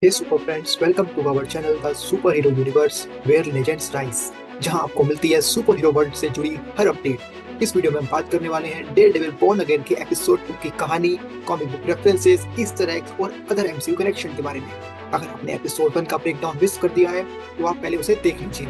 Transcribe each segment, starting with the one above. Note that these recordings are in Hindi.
Hey super friends, welcome to our channel the super hero universe where legends rise, जहां आपको मिलती है सुपर हीरो वर्ल्ड से जुड़ी हर अपडेट। इस वीडियो में हम बात करने वाले हैं डेयरडेविल बोर्न अगेन के एपिसोड 2 की कहानी, comic book references, Easter eggs और अदर एमसीयू कनेक्शन के बारे में। अगर आपने एपिसोड 1 का ब्रेकडाउन मिस कर दिया है तो आप पहले उसे देख लीजिए,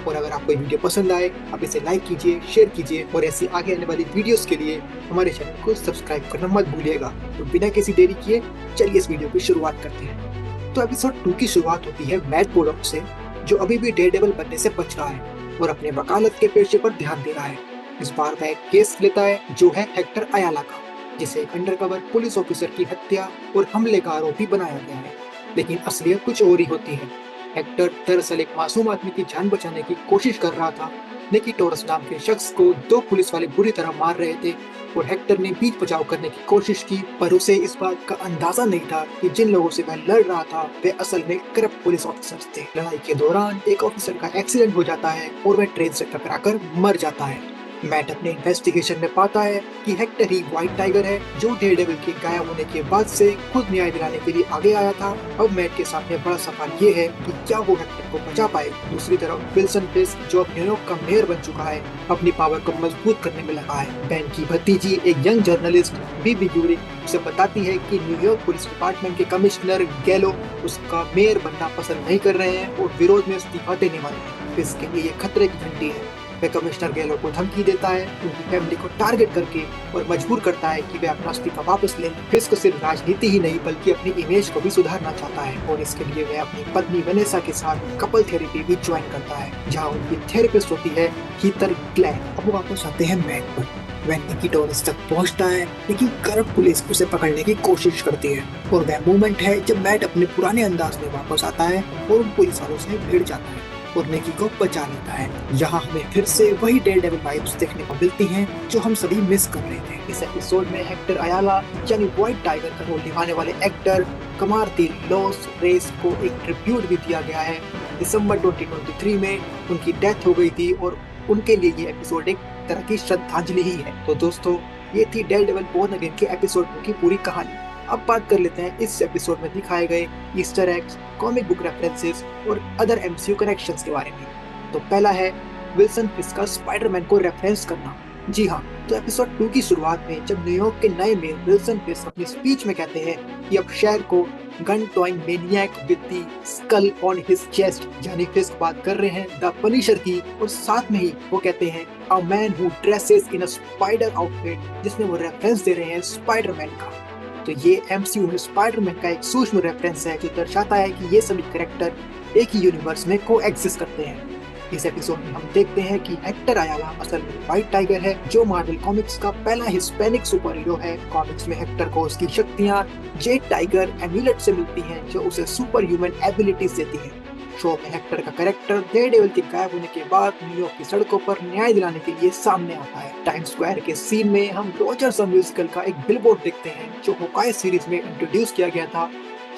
और अगर आपको ये वीडियो पसंद आए आप इसे लाइक कीजिए, शेयर कीजिए, और ऐसी आगे आने वाली वीडियोस के लिए हमारे चैनल को सब्सक्राइब करना मत भूलिएगा। तो बिना किसी देरी किए चलिए इस वीडियो की शुरुआत करते हैं। तो एपिसोड 2 की शुरुआत होती है मैट मोडॉक से, जो अभी भी डेयरडेविल बनने से बच रहा है और अपने वकालत के पेशे पर ध्यान दे रहा है। इस बार वह एक केस लेता है जो है हेक्टर अयाला का, जिसे एक अंडरकवर पुलिस ऑफिसर की हत्या और हमले का आरोपी बनाया गया है। लेकिन असलियत कुछ और ही होती है। हेक्टर दरअसल एक मासूम आदमी की जान बचाने की कोशिश कर रहा था। निकीटोरस नाम के शख्स को दो पुलिस वाले बुरी तरह मार रहे थे और हेक्टर ने बीच बचाव करने की कोशिश की, पर उसे इस बात का अंदाजा नहीं था कि जिन लोगों से वह लड़ रहा था वे असल में करप्ट पुलिस ऑफिसर्स थे। लड़ाई के दौरान एक ऑफिसर का एक्सीडेंट हो जाता है और वह ट्रेन से टकराकर मर जाता है। मैट अपने इन्वेस्टिगेशन में पाता है कि हेक्टर ही व्हाइट टाइगर है, जो डेयरडेविल के गायब होने के बाद से खुद न्याय दिलाने के लिए आगे आया था। अब मैट के सामने बड़ा सवाल ये है कि क्या वो हेक्टर को बचा पाए। दूसरी तरफ विल्सन फिस्क, जो अब न्यूयॉर्क का मेयर बन चुका है, अपनी पावर को मजबूत करने में लगा है। बेन की भतीजी एक यंग जर्नलिस्ट बीबी यूरिक उसे बताती है कि न्यूयॉर्क पुलिस डिपार्टमेंट के कमिश्नर गैलो उसका मेयर बनना पसंद नहीं कर रहे हैं और विरोध में इस्तीफा देने वाले हैं। फिस्क के लिए ये खतरे की घंटी है। वह कमिश्नर गैलो को धमकी देता है, उनकी फैमिली को टारगेट करके, और मजबूर करता है कि वे अपना इस्तीफा वापस ले लें। फिस्क सिर्फ राजनीति ही नहीं बल्कि अपनी इमेज को भी सुधारना चाहता है, और इसके लिए वह अपनी पत्नी वेनेसा के साथ कपल थेरेपी भी ज्वाइन करता है, जहां उनकी थेरेपिस्ट होती है हीथर ग्लैड। अब वापस आते हैं मैट पर। वह निकीटोरस तक पहुंचता है, लेकिन करप्ट पुलिस उसे पकड़ने की कोशिश करती है, और वह मोमेंट है जब मैट अपने पुराने अंदाज में वापस आता है और उन पुलिस वालों से भिड़ जाता है और निकी को बचा लेता है। यहाँ हमें फिर से वही डेयरडेविल वाइब्स देखने को मिलती हैं जो हम सभी मिस कर रहे थे। इस एपिसोड में हेक्टर अयाला यानी व्हाइट टाइगर का रोल निभाने वाले एक्टर कमार दी लॉस रेस को एक ट्रिब्यूट भी दिया गया है। दिसंबर 2023 में उनकी डेथ हो गई थी और उनके लिए ये एपिसोड एक तरह की श्रद्धांजलि ही है। तो दोस्तों, ये थी डेयरडेविल बोर्न अगेन के एपिसोड 2 की पूरी कहानी। अब बात कर लेते हैं इस एपिसोड में दिखाए गए Easter eggs, comic book references और अदर एमसीयू कनेक्शंस के बारे में। तो पहला है विल्सन फिस्क का स्पाइडरमैन को रेफरेंस करना। जी हाँ, तो एपिसोड 2 की शुरुआत में जब न्यूयॉर्क के नए मेयर विल्सन फिस्क अपनी स्पीच में कहते हैं कि अब शहर को gun toing maniac with the skull on his chest, यानी फिस्क बात कर रहे हैं द पनिशर की, और साथ में ही वो कहते हैं a man who dresses in a spider outfit, जिसमें वो रेफरेंस दे रहे हैं स्पाइडरमैन का। तो ये एमसीयू में स्पाइडरमैन का एक सूक्ष्म रेफरेंस है जो दर्शाता है कि ये सभी कैरेक्टर एक ही यूनिवर्स में को एग्जिस्ट करते हैं। इस एपिसोड में हम देखते हैं कि हेक्टर अयाला असल में व्हाइट टाइगर है, जो मार्वल कॉमिक्स का पहला हिस्पैनिक सुपर हीरो है। कॉमिक्स में हेक्टर को उसकी शक्तियां जेड टाइगर एम्यूलेट से मिलती हैं, जो उसे सुपर ह्यूमन एबिलिटीज देती है। शो में हेक्टर का कैरेक्टर डेयरडेविल के गायब होने के बाद न्यूयॉर्क की सड़कों पर न्याय दिलाने के लिए सामने आता है। टाइम स्क्वायर के सीन में हम रोजर्स द म्यूजिकल का एक बिलबोर्ड देखते हैं, जो होकाई सीरीज में इंट्रोड्यूस किया गया था।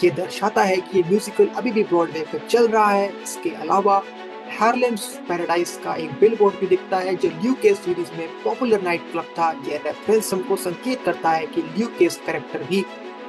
ये दर्शाता है कि ये म्यूजिकल अभी भी ब्रॉडवे पे चल रहा है। इसके अलावा हार्लेम्स पैराडाइज का एक बिलबोर्ड भी दिखता है, जो ल्यूक केज सीरीज में पॉपुलर नाइट क्लब था। यह रेफरेंस हमको संकेत करता है कि ल्यूक केज कैरेक्टर भी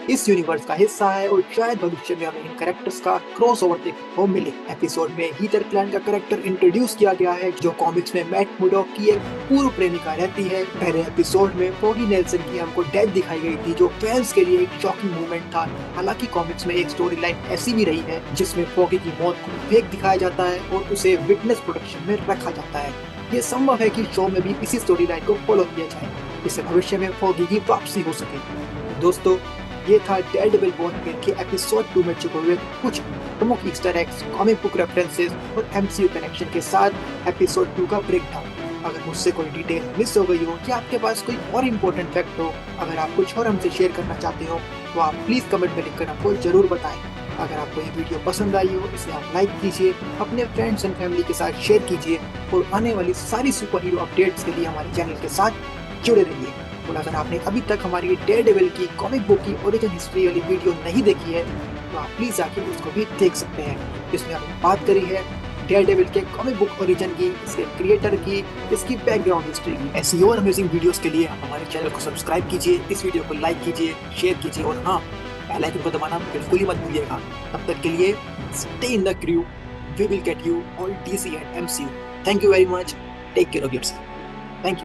इस यूनिवर्स का हिस्सा है और शायद भविष्य में हमें इन कैरेक्टर्स का क्रॉसओवर देखने को मिले। एपिसोड में हीथर ग्लैड का कैरेक्टर इंट्रोड्यूस किया गया है, जो कॉमिक्स में मैट मोडॉक की एक पूर्व प्रेमिका रहती है। पहले एपिसोड में फॉगी नेल्सन की हमको डेथ दिखाई गई थी, जो फैंस के लिए एक शॉकिंग मोमेंट था। हालांकि कॉमिक्स में एक स्टोरी लाइन ऐसी भी रही है जिसमें फॉगी की मौत को फेक दिखाया जाता है और उसे विटनेस प्रोटेक्शन में रखा जाता है। ये संभव है कि शो में भी इसी स्टोरी लाइन को फॉलो किया जाए, इससे भविष्य में फॉगी की वापसी हो सके। दोस्तों, ये था डेयरडेविल बोर्न अगेन के एपिसोड 2 में छुपे हुए कुछ प्रमुख Easter eggs, comic book references और एमसीयू कनेक्शन के साथ एपिसोड 2 का ब्रेकडाउन। अगर मुझसे कोई डिटेल मिस हो गई हो या आपके पास कोई और इम्पोर्टेंट फैक्ट हो, अगर आप कुछ और हमसे शेयर करना चाहते हो, तो आप प्लीज कमेंट में लिखकर हमको जरूर बताएं। अगर आपको ये वीडियो पसंद आई हो, इसे आप लाइक कीजिए, अपने फ्रेंड्स एंड फैमिली के साथ शेयर कीजिए, और आने वाली सारी सुपर हीरो अपडेट्स के लिए हमारे चैनल के साथ जुड़े रहिए। और अगर आपने अभी तक हमारी डेयरडेविल की कॉमिक बुक की ओरिजिन हिस्ट्री वाली वीडियो नहीं देखी है, तो आप प्लीज आके उसको भी देख सकते हैं, जिसमें हमने बात करी है डेयरडेविल के कॉमिक बुक ओरिजिन की, इसके क्रिएटर की, इसकी बैकग्राउंड हिस्ट्री की। ऐसी और अमेजिंग वीडियोस के लिए आप हमारे चैनल को सब्सक्राइब कीजिए, इस वीडियो को लाइक कीजिए, शेयर कीजिए, और हाँ, बेल आइकन को दबाना बिल्कुल ही मत भूलिएगा। तब तक के लिए stay in the crew, we will get you on DC and MCU। Thank you very much, take care of yourself.